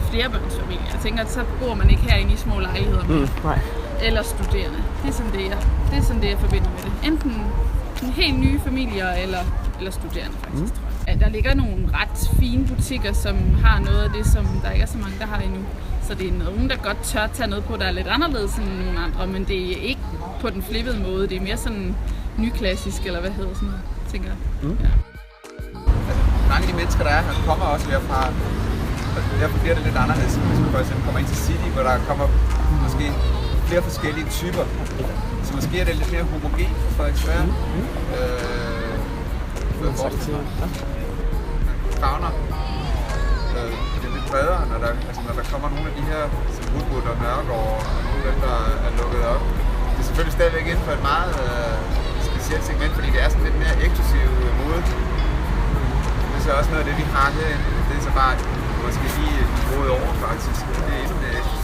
flerebørnsfamilie. Jeg tænker, at så bor man ikke herinde i små lejligheder mere. Nej. Eller studerende. Det er sådan det, jeg forbinder med det. Enten helt nye familier eller studerende faktisk, tror jeg. Ja, der ligger nogle ret fine butikker, som har noget af det, som der ikke er så mange, der har endnu. Så det er nogen, der godt tør tage noget på, der er lidt anderledes end nogle andre, men det er ikke på den flippede måde. Det er mere sådan nyklassisk, eller hvad hedder sådan noget, tænker jeg. Ja. Altså, mange af de mennesker, der er her, kommer også herfra. Og derfor bliver det lidt anderledes, hvis man for eksempel kommer ind til City, hvor der kommer måske flere forskellige typer. Så måske er det lidt mere homogen for Frederiksberg. Fagner. Det er lidt bredere, når der kommer nogle af de her, som Woodwood og Nørregård, og nogle af dem, der er lukket op. Det er selvfølgelig stadigvæk inden for et meget specielt segment, fordi det er sådan lidt mere eksklusiv mode. Det er så også noget af det, vi har herinde. Det er så bare måske lige niveauet over, faktisk. Det er endnu mere eksklusivt.